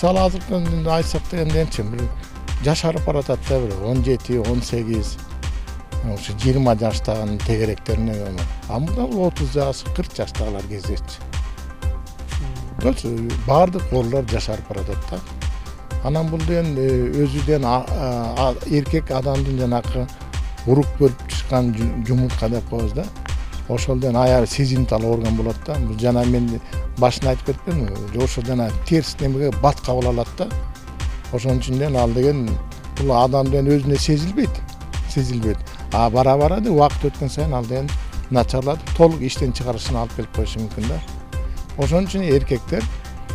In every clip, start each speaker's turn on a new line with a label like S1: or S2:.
S1: мисалы азыркы айтсак дегенде бир жашарып баратат да, бир 17, 18, ошо 20 жаштагы тегеректерине. А мында 30 жаш, 40 жаштагылар кездешчи. Баардык орлор жашарып баратат да. Анан бул деген өзүдөн эркек адамдын жанакы урук бөлүп чыккан жумуртка деп коебуз да. Ошолдон аябай сезимтал орган болот да. Бул жана мен башында айтып кетпедимби? Ошо жана терс немеге бат кабыл алат да. Ошон үчүн ал деген бул адамдын өзүнө сезилбейт. А бара убакыт өткөн сайын ал деген начарлатып, толук иштен чыгарышына алып келип коюшу мүмкүн да. Ошон үчүн эркектер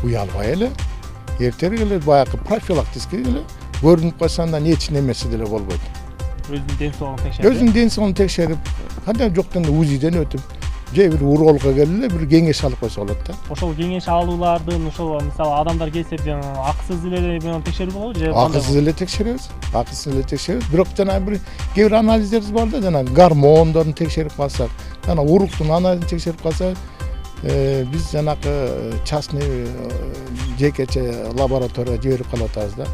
S1: уялбай эле, эртерээк эле баягы профилактический эле көрүнүп калса андан эч немеси деле болбойт.
S2: Өзүнүн ден соолугун
S1: текшерип, кандай жоктон УЗИден өтүп, же бир урологко келип эле бир кеңеш алып койсо болот да.
S2: Ошол кеңеш алуулардын ошол мисалы адамдар келсе акысыз эле текшерүү болобу же
S1: акысыз эле текшеребиз. Бирок жана бир кээ бир анализдерибиз бар да, жана гормондорун текшерип калсак, жана уруктун анализин текшерип калсак, биз жанакы частный жекече лабораторияга жиберип калып атабыз да.